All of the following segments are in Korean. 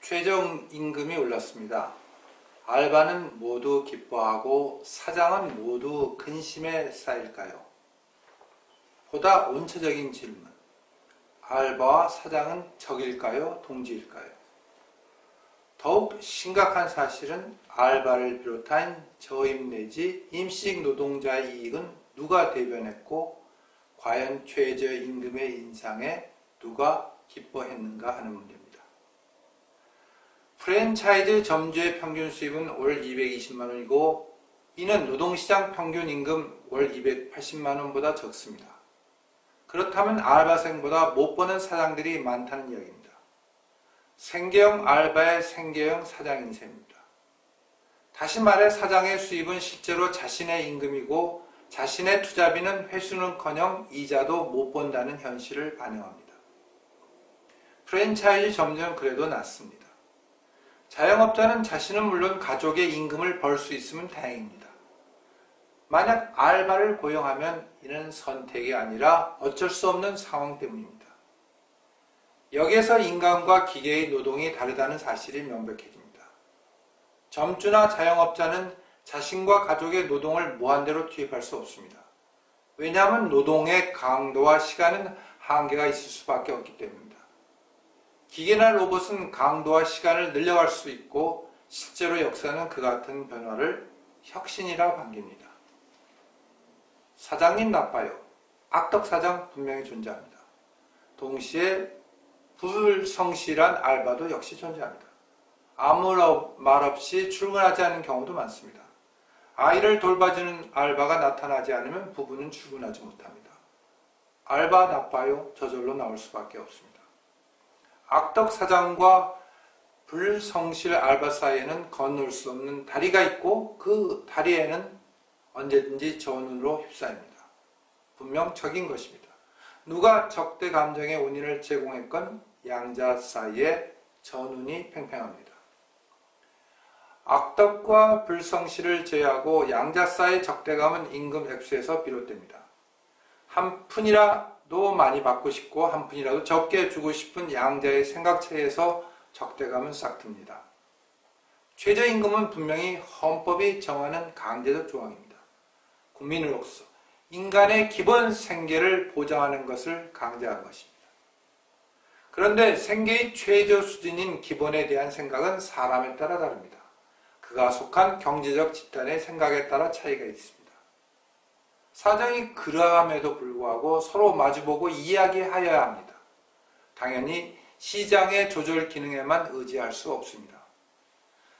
최저임금이 올랐습니다. 알바는 모두 기뻐하고 사장은 모두 근심에 쌓일까요? 보다 원초적인 질문. 알바와 사장은 적일까요? 동지일까요? 더욱 심각한 사실은 알바를 비롯한 저임 내지 임시직 노동자의 이익은 누가 대변했고 과연 최저임금의 인상에 누가 기뻐했는가 하는 문제입니다. 프랜차이즈 점주의 평균 수입은 월 220만원이고 이는 노동시장 평균 임금 월 280만원보다 적습니다. 그렇다면 알바생보다 못 버는 사장들이 많다는 이야기입니다. 생계형 알바의 생계형 사장인 셈입니다. 다시 말해 사장의 수입은 실제로 자신의 임금이고 자신의 투자비는 회수는커녕 이자도 못 번다는 현실을 반영합니다. 프랜차이즈 점주는 그래도 낫습니다. 자영업자는 자신은 물론 가족의 임금을 벌 수 있으면 다행입니다. 만약 알바를 고용하면 이는 선택이 아니라 어쩔 수 없는 상황 때문입니다. 여기에서 인간과 기계의 노동이 다르다는 사실이 명백해집니다. 점주나 자영업자는 자신과 가족의 노동을 무한대로 투입할 수 없습니다. 왜냐하면 노동의 강도와 시간은 한계가 있을 수밖에 없기 때문입니다. 기계나 로봇은 강도와 시간을 늘려갈 수 있고 실제로 역사는 그 같은 변화를 혁신이라 반깁니다. 사장님 나빠요. 악덕 사장 분명히 존재합니다. 동시에 불성실한 알바도 역시 존재합니다. 아무 말 없이 출근하지 않는 경우도 많습니다. 아이를 돌봐주는 알바가 나타나지 않으면 부부는 출근하지 못합니다. 알바 나빠요. 저절로 나올 수밖에 없습니다. 악덕 사장과 불성실 알바 사이에는 건널 수 없는 다리가 있고 그 다리에는 언제든지 전운으로 휩싸입니다. 분명 적인 것입니다. 누가 적대 감정의 원인을 제공했건 양자 사이에 전운이 팽팽합니다. 악덕과 불성실을 제외하고 양자 사이의 적대감은 임금 액수에서 비롯됩니다. 한 푼이라도 많이 받고 싶고 한 푼이라도 적게 주고 싶은 양자의 생각 차이에서 적대감은 싹틉니다. 최저임금은 분명히 헌법이 정하는 강제적 조항입니다. 국민으로서 인간의 기본 생계를 보장하는 것을 강제한 것입니다. 그런데 생계의 최저 수준인 기본에 대한 생각은 사람에 따라 다릅니다. 그가 속한 경제적 집단의 생각에 따라 차이가 있습니다. 사정이 그러함에도 불구하고 서로 마주보고 이야기하여야 합니다. 당연히 시장의 조절 기능에만 의지할 수 없습니다.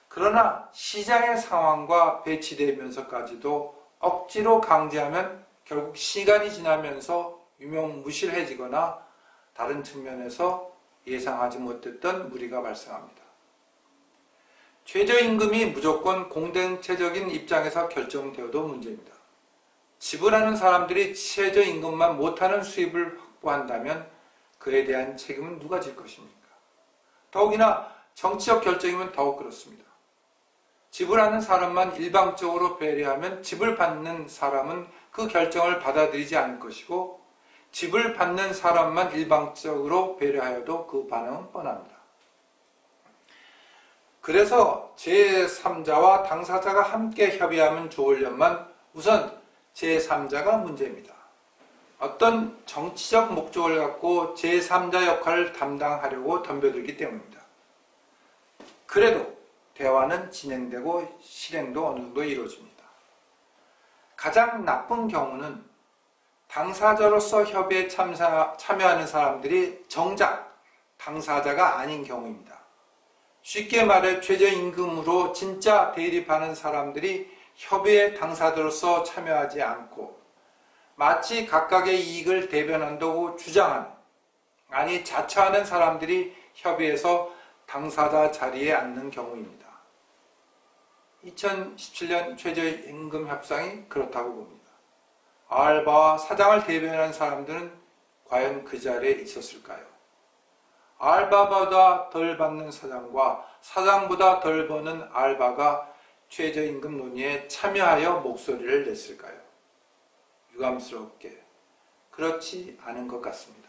그러나 시장의 상황과 배치되면서까지도 억지로 강제하면 결국 시간이 지나면서 유명무실해지거나 다른 측면에서 예상하지 못했던 무리가 발생합니다. 최저임금이 무조건 공동체적인 입장에서 결정되어도 문제입니다. 지불하는 사람들이 최저임금만 못하는 수입을 확보한다면 그에 대한 책임은 누가 질 것입니까? 더욱이나 정치적 결정이면 더욱 그렇습니다. 지불하는 사람만 일방적으로 배려하면 지불받는 사람은 그 결정을 받아들이지 않을 것이고 지불받는 사람만 일방적으로 배려하여도 그 반응은 뻔합니다. 그래서 제3자와 당사자가 함께 협의하면 좋으려면 우선 제3자가 문제입니다. 어떤 정치적 목적을 갖고 제3자 역할을 담당하려고 덤벼들기 때문입니다. 그래도 대화는 진행되고 실행도 어느 정도 이루어집니다. 가장 나쁜 경우는 당사자로서 협의에 참여하는 사람들이 정작 당사자가 아닌 경우입니다. 쉽게 말해 최저임금으로 진짜 대립하는 사람들이 협의의 당사자로서 참여하지 않고 마치 각각의 이익을 대변한다고 주장하는, 아니 자처하는 사람들이 협의에서 당사자 자리에 앉는 경우입니다. 2017년 최저임금 협상이 그렇다고 봅니다. 알바와 사장을 대변하는 사람들은 과연 그 자리에 있었을까요? 알바보다 덜 받는 사장과 사장보다 덜 버는 알바가 최저임금 논의에 참여하여 목소리를 냈을까요? 유감스럽게 그렇지 않은 것 같습니다.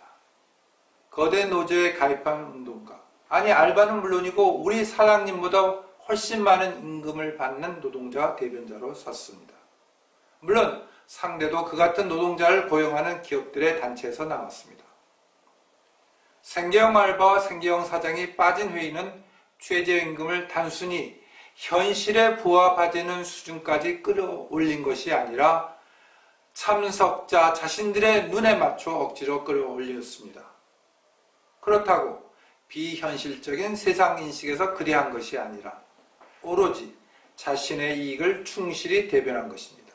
거대 노조에 가입한 운동가, 아니 알바는 물론이고 우리 사장님보다 훨씬 많은 임금을 받는 노동자 대변자로 섰습니다. 물론 상대도 그 같은 노동자를 고용하는 기업들의 단체에서 나왔습니다. 생계형 알바와 생계형 사장이 빠진 회의는 최저임금을 단순히 현실에 부합하지는 수준까지 끌어올린 것이 아니라 참석자 자신들의 눈에 맞춰 억지로 끌어올렸습니다. 그렇다고 비현실적인 세상 인식에서 그리한 것이 아니라 오로지 자신의 이익을 충실히 대변한 것입니다.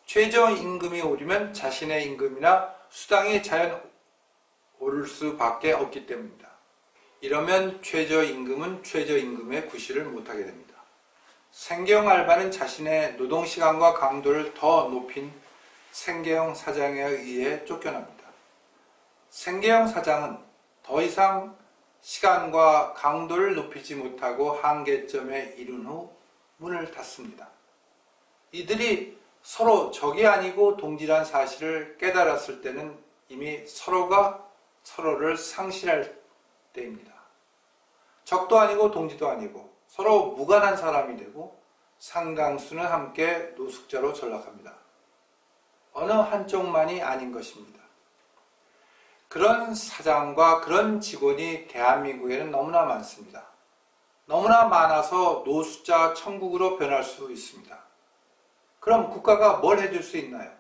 최저임금이 오르면 자신의 임금이나 수당이 자연 오를 수밖에 없기 때문입니다. 이러면 최저임금은 최저임금의 구실을 못하게 됩니다. 생계형 알바는 자신의 노동시간과 강도를 더 높인 생계형 사장에 의해 쫓겨납니다. 생계형 사장은 더 이상 시간과 강도를 높이지 못하고 한계점에 이른 후 문을 닫습니다. 이들이 서로 적이 아니고 동지란 사실을 깨달았을 때는 이미 서로가 서로를 상실할 때입니다. 적도 아니고 동지도 아니고 서로 무관한 사람이 되고 상당수는 함께 노숙자로 전락합니다. 어느 한쪽만이 아닌 것입니다. 그런 사장과 그런 직원이 대한민국에는 너무나 많습니다. 너무나 많아서 노숙자 천국으로 변할 수 있습니다. 그럼 국가가 뭘 해줄 수 있나요?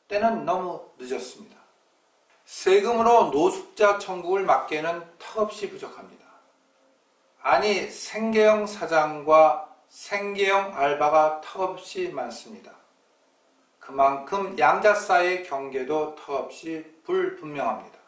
때는 너무 늦었습니다. 세금으로 노숙자 천국을 막기에는 턱없이 부족합니다. 아니 생계형 사장과 생계형 알바가 턱없이 많습니다. 그만큼 양자 사이의 경계도 턱없이 불분명합니다.